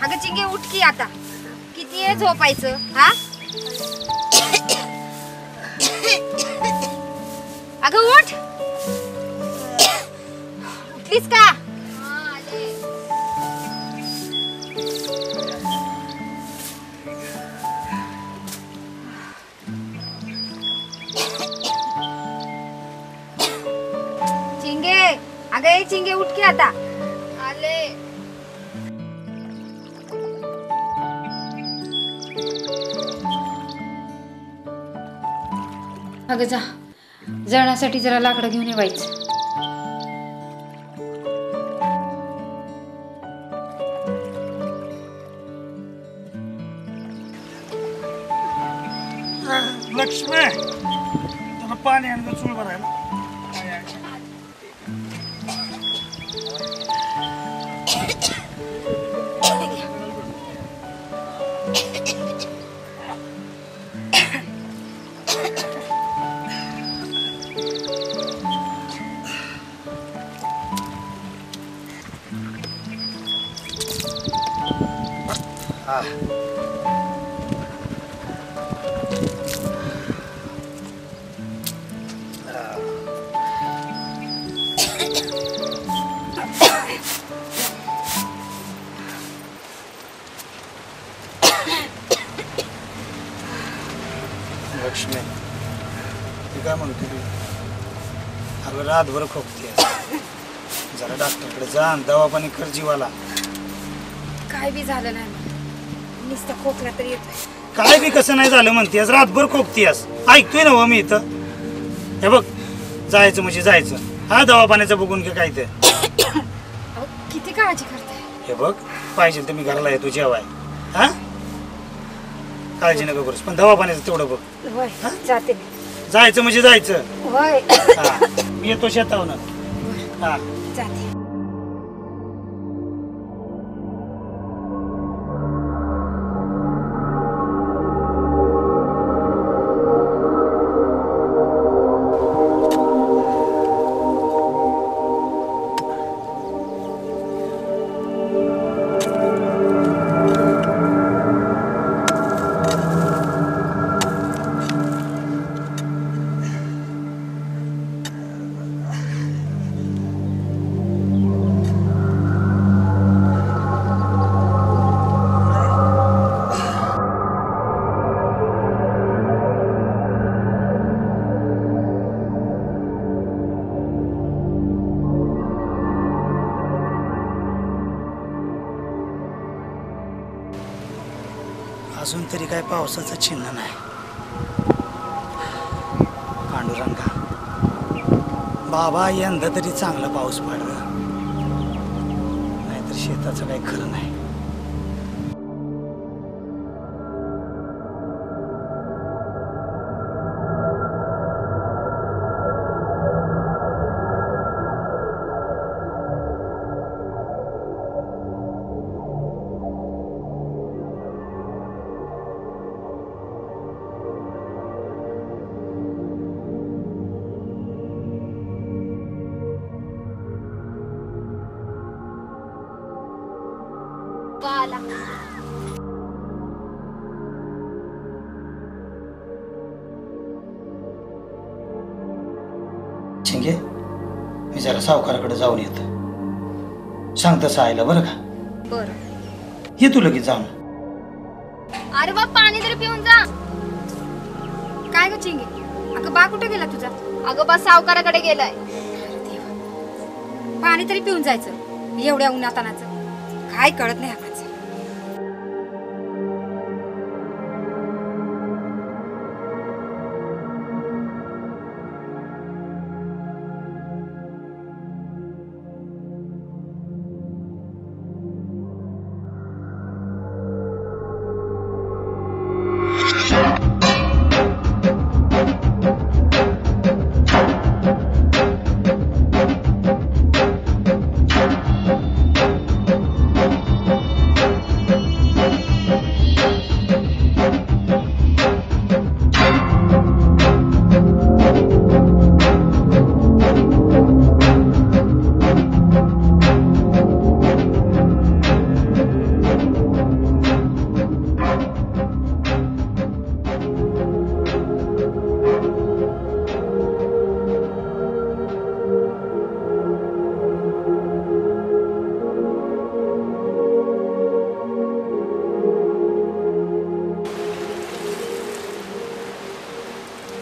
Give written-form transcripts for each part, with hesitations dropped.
अगं चिंगे उठ की आता, किती वेळ झोपायचं हा? अगं उठ, उठलीस का? चिंगे, अगं चिंगे उठ की आता. आले. अगं जा, जळण्यासाठी जरा लाकडं घेऊन येवायचं. लक्ष्मी, तुला पाणी आणलं चूळ भरायला. लक्ष्मी, ती काय म्हणते? अगं रातभर खोकते, जरा डॉक्टरकडे जा, दवा पाणी कर जीवाला. काय बी झालं नाही, नुसतं खोकला तरी येतोय. काय बी कसं नाही झालं म्हणतेस, रातभर खोकतेस. ऐकतोय ना मी इथं. हे बघ, जायचं म्हणजे जायचं. हा दवा पाण्याचं बघून घे काय ते. किती काळजी करताय. हे बघ, पाहिजे तर मी घराला येतो जेवाय. हा काळजी नका करूस, पण दवा पाण्याचं तेवढं बघ. होय, जाते. जायचं म्हणजे जायचं. होय, मी येतो शेतावरून. हा जाते. अजून तरी काय पावसाचं चिन्ह नाही. पांडुरंगा, बाबा यंदा तरी चांगला पाऊस पडला, नाहीतर शेताचं काही खरं नाही. चिंगे, मी जरा सावकाराकडे जाऊन येतो. सांग तसं आयला बरं का? बरं. ये तू लगेच जाऊन. अरे बा, पाणी तरी पिऊन जा. काय ग चिंगे, अगं बा कुठे गेला तुझा? अगं बा सावकाराकडे गेलाय. पाणी तरी पिऊन जायचं एवढ्या उन्हातानाचं काय कळत नाही आम्हाला.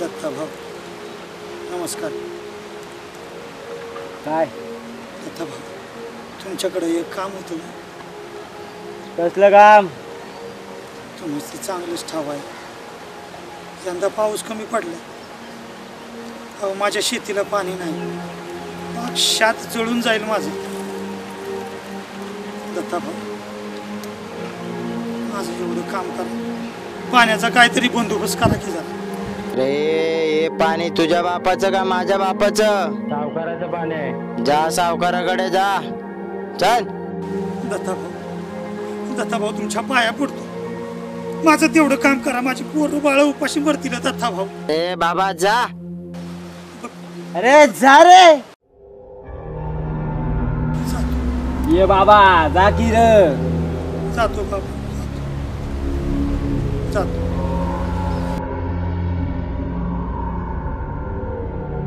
दत्ता भाऊ नमस्कार. काय दत्ता भाऊ तुमच्याकडे एक काम होतं ना. कसलं काम? तुम्ही चांगलंच ठाव आहे. यंदा पाऊस कमी पडला. अहो माझ्या शेतीला पाणी नाही. मग शेत जळून जाईल माझं. दत्ता भाऊ माझं एवढं काम करा. पाण्याचा काहीतरी बंदोबस्त करा की जरा. रे हे पाणी तुझ्या बापाचं का माझ्या बापाचं? सावकाराचं पाणी आहे. जा सावकाराकडे जा. चल. दत्ता भाऊ तुमच्या पाया पडतो. माझं तेवढं काम करा. माझी पोरं बाळ उपाशी मरतील दत्ता भाऊ. ए बाबा जा. अरे जा रे. ये बाबा जा की रे. जातो बाबा जातो.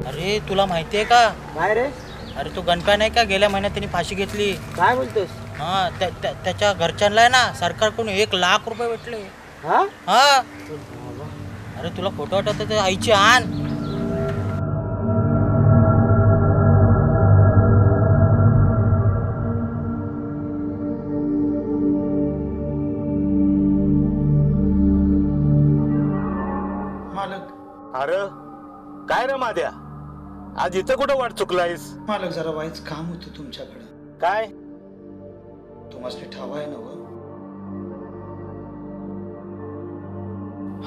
अरे तुला माहितीये का? काय रे? अरे तू गणप्या नाही का गेल्या महिन्यात त्यांनी फाशी घेतली. काय बोलतोस? हा त्याच्या घरच्यांना आहे ना सरकारकडून 1,00,000 रुपये भेटले. हा हा अरे तुला खोटं वाटत तर आईची आण. मालक. अरे काय रे माद्या, आज इथं कुठं वाट चुकलायस? मालक जरा वाईच काम होतं तुमच्याकडे. काय? तुम्हाला ठाव आहे ना.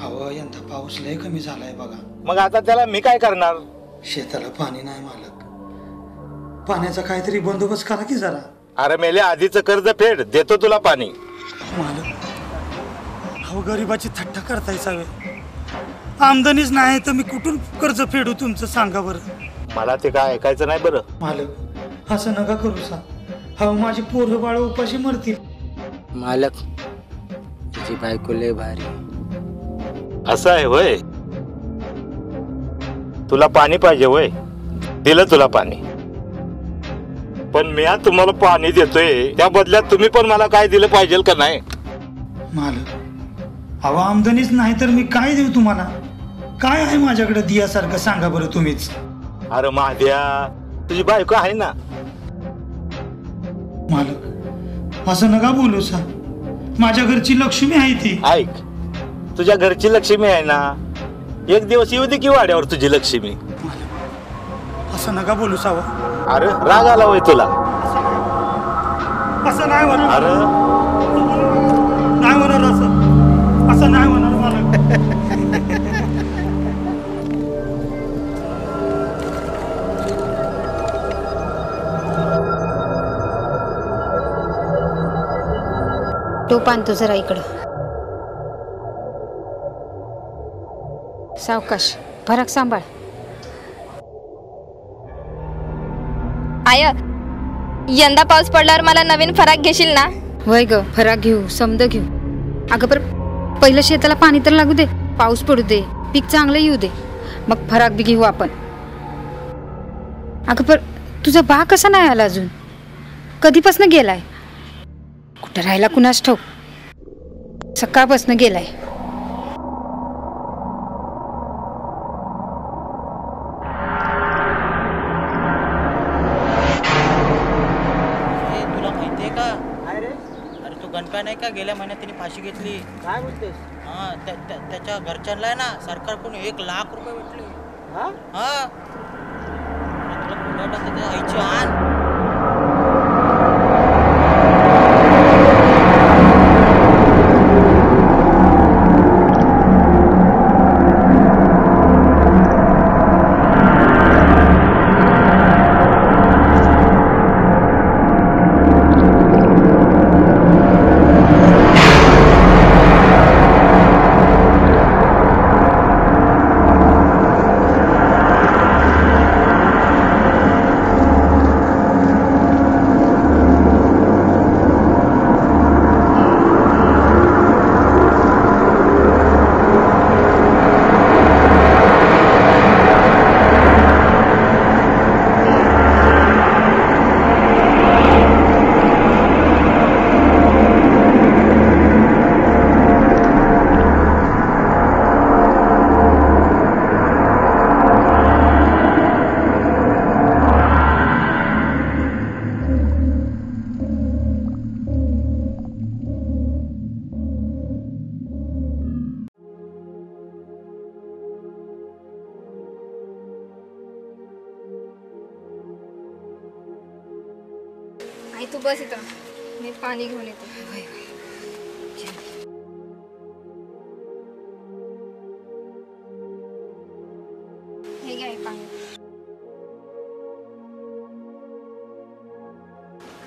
हवा यंदा पाऊस लय कमी झालाय बघा. मग आता त्याला मी काय करणार? शेताला पाणी नाही मालक. पाण्याचा काहीतरी बंदोबस्त करा की जरा. अरे मेले आधीचं कर्ज फेड, देतो तुला पाणी. मालक अहो गरिबाची थट्टा करताय सगळे. आमदनीच नाही तर मी कुठून कर्ज फेडू तुमचं सांगा बरं. मला ते काय ऐकायचं नाही बरं. मालक असं नका करू सा. हा माझी पोरं बाळ उपाशी मरतील. मालक तुझी बायको लय भारी. असं आहे होय? तुला पाणी पाहिजे होय? दिलं तुला पाणी. पण मी आज तुम्हाला पाणी देतोय, त्या बदल्यात तुम्ही पण मला काय दिलं पाहिजे का नाही? मालक अहो आमदनीच नाही तर मी काय देऊ तुम्हाला? काय आहे माझ्याकडे दियासारखं सांगा बरं तुम्हीच. अरे महाद्या तुझी बायको आहे ना. मालक असं नका बोलू सा. माझ्या घरची लक्ष्मी आहे ती. ऐक, तुझ्या घरची लक्ष्मी आहे ना. एक दिवस येऊ दे की वाड्यावर तुझी लक्ष्मी. असं नका बोलू सावा. अरे राग आला होय तुला? असं नाही होणार. अरे नाही होणार असं. असं नाही होणार मालक. टोप आणतो जरा इकडं. सावकाश, फरक सांभाळ. आय यंदा पाऊस पडल्यावर मला नवीन फराक घेशील ना? वय ग, फराक घेऊ, समद घेऊ. अगं पर पहिलं शेताला पाणी तर लागू दे, पाऊस पडू दे, पीक चांगलं येऊ दे, मग फराक बी घेऊ आपण. अगं पर तुझा बा कसा नाही आला अजून? कधीपासून गेलाय? कुठं राहिला कुणास ठाऊक. सकाळपासून गेलाय. नेमका नाही का गेल्या महिन्यात तिने फाशी घेतली. काय बोलतेस? हा त्याच्या घरच्यांना आहे ना सरकारकडून 1 लाख रुपये भेटले. हा? हा तुला कुठं वाटतं त्याच्या आईची आण. आई तू बस इथं, मी पाणी घेऊन येते. हे घ्या पाणी.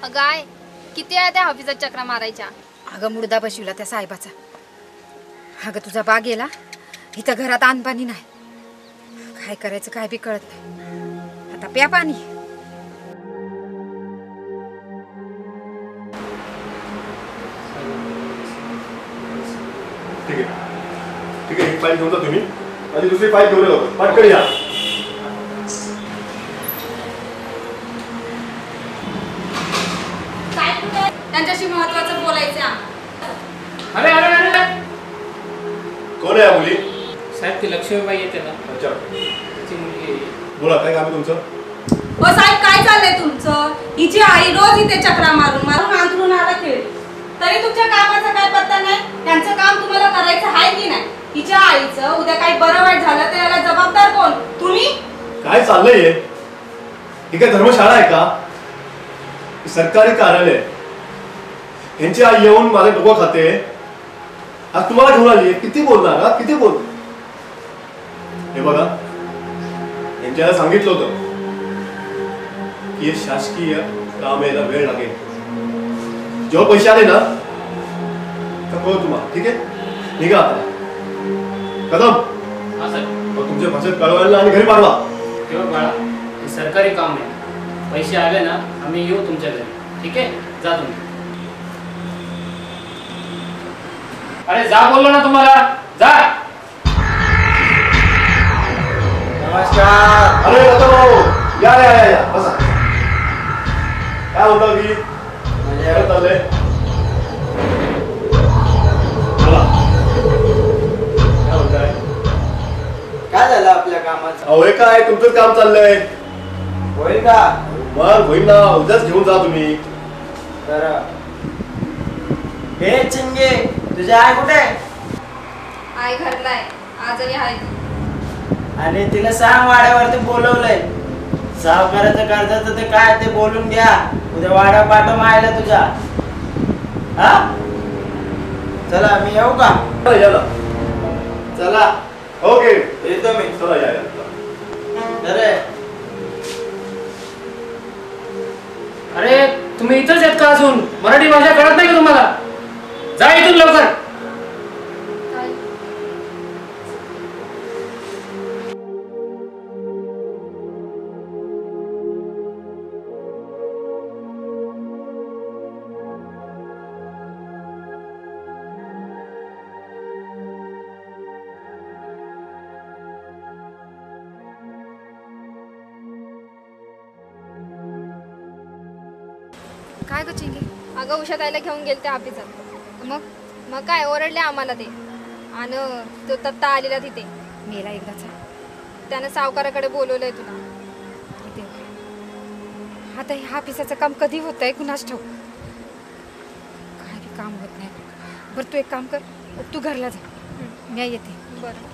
अगं आई किती आहे त्या ऑफिसात चक्रा मारायच्या. अगं मुर्दा बसविला त्या साहेबाचा. अगं तुझा बाग गेला, इथं घरात आणपाणी नाही. काय करायचं काय बी कळत नाही. आता प्या पाणी. ठीक आहे ठीक आहे, एक फाईल घेऊन जा तुम्ही आणि दुसरी फाईल घेऊन येतो. पटकन या. त्यांच्याशी महत्वाचं बोलायचं. अरे अरे अरे कोण आहे या मुली? साहेब ती लक्ष्मीबाई येते ना, अच्छा तिची मुलगी. बोला, काय काम आहे तुमचं? हो साहेब, काय चाललंय तुमचं? हिची आई रोज इथे चक्रा मारून मारून अंथरून आला खेळ, तरी तुमच्या कामाचा काय पत्ता नाही. त्यांचं काम तुम्हाला करायचं आहे की नाही? हिच्या आईचं उद्या काही बरं वाईट झालं तर याला जबाबदार कोण? तुम्ही? काय चाललंय ही? काय धर्मशाळा आहे का? सरकारी कार्यालय. यांची आई येऊन माझे डोकं खाते. आज तुम्हाला घेऊन आली. किती बोलणार? किती बोल. हे बघा, यांच्याला सांगितलं होतं की हे शासकीय काम यायला वेळ लागेल. जेव्हा पैसे आले ना तर कळू तुम्हाला. ठीक आहे, निघा आता. कदम, हा सर. तुमच्या भाषेत कळवायला आणि घरी पाठवा. तेव्हा बाळा, हे सरकारी काम आहे. पैसे आले ना आम्ही येऊ तुमच्या घरी. ठीक आहे, जा तुम्ही. अरे जा बोललो ना तुम्हाला, जा. नमस्कार. अरे भाऊ, या या या या, बसा. काय होतं की काय चाललंय? बोला, काय होतंय? काय झालं आपल्या कामाचं? अहो हे काय तुमचं काम चाललंय? होईल का? मग होईल ना, उद्याच घेऊन जा तुम्ही. बरं. हे चिंगे, तुझी आई कुठे? आई घरला आहे, आजही आहे ती. आणि तिला सांग वाड्यावरती बोलवलंय. सावकाराचं कर्जाचं ते काय ते बोलून घ्या. उद्या वाड्या पाठव मायला तुझ्या. हा, चला मी येऊ का? या ना. चला. ओके, येतो मी. चला या या. अरे अरे तुम्ही इथंच आहेत का अजून? मराठी भाषा कळत नाही का तुम्हाला? जा इथून लवकर. काय ग चिंगी? अगं उषा ताईला घेऊन गेले ते ऑफिसात. मग काय ओरडले आम्हाला ते. आणि तो दत्ता आलेला तिथे. मेला एकदाचा. त्यानं सावकाराकडे बोलवलंय तुला. आता ह्या ऑफिसाचं काम कधी होत आहे कुणाच ठाऊक. काय बी काम होत नाही. बरं तू एक काम कर, तू घरला जा, मी येते. बरं.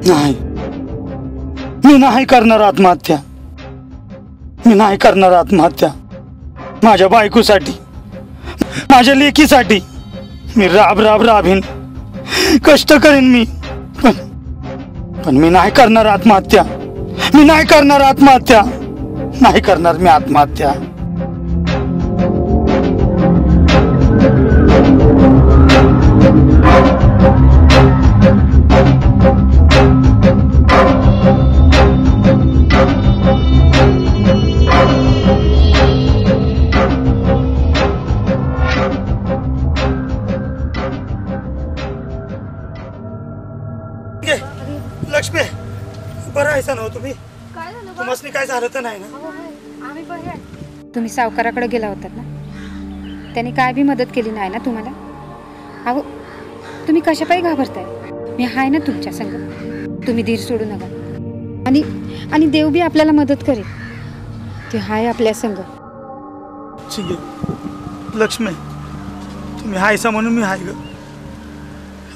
नाही, मी नाही करणार आत्महत्या. मी नाही करणार आत्महत्या. माझ्या बायकोसाठी, माझ्या लेकीसाठी मी राबीन, कष्ट करेन मी, पण मी नाही करणार आत्महत्या. मी नाही करणार आत्महत्या. नाही करणार मी आत्महत्या. लक्ष्मी, बरं आहेसा ना तुम्ही? काय झालं? तुम्हाला काय झालं तर नाही ना? आम्ही बरे आहे. तुम्ही सावकाराकडे गेला होतात ना, त्यांनी काय बी मदत केली नाही ना तुम्हाला? अहो तुम्ही कशापायी घाबरताय? मी आहे ना तुमच्या संग. तुम्ही धीर सोडू नका. आणि देव बी आपल्याला मदत करेल. ते हाय आपल्या संग. लक्ष्मी, तुम्ही हायसा म्हणून मी हाय ग.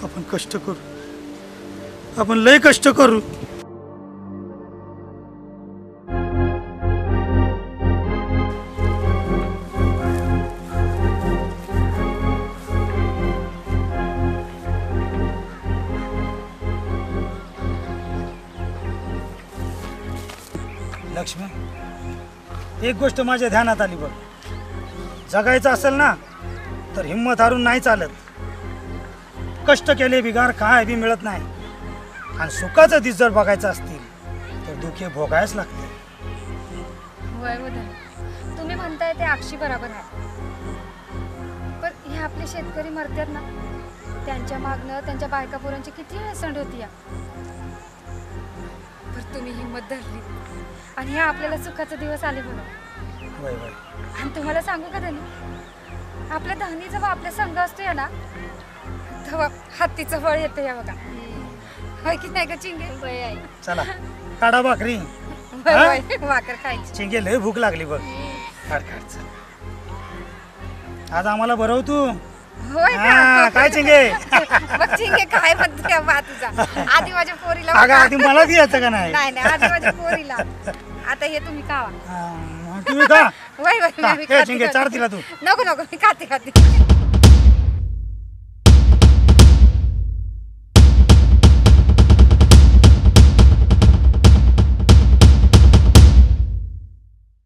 आपण कष्ट करू, आपण लय कष्ट करू. लक्ष्मी, एक गोष्ट माझ्या ध्यानात आली बघ. जगायचं असेल ना तर हिम्मत हारून नाही चालत. कष्ट केले बिगार काय बी मिळत नाही. आणि सुखाचं दिस जर बघायचं असतील तर दुःखे भोगायच लागते. तुम्ही म्हणताय ते अक्षी बरोबर आहे. पण हे आपले शेतकरी मरतात ना, त्यांच्या मागणं त्यांच्या बायका पोरांची किती हसंड होती. पण तुम्ही हिंमत धरली आणि हे आपल्याला सुखाचे दिवस आले बघा. आणि तुम्हाला सांगू का धनी, आपल्या धनी जेव्हा आपल्या संघ असतो ना तेव्हा हत्तीचं फळ येतं. या बघा, होय की नाही का चिंगे? चला काढा भाकरी. भाकर खायची. चिंगे लय भूक लागली बघ. काढ काढ. आज आम्हाला बरव तू. होय का? काय चिंगे? बघ चिंगे काय म्हणते बा तुझा. आधी माझ्या पोरीला. अगं आधी मला द्यायचं का नाही? नाही आधी माझ्या पोरीला. आता हे तुम्ही खावा. तुम्ही का? वय चिंगे चार तिला तू. नको मी खाते.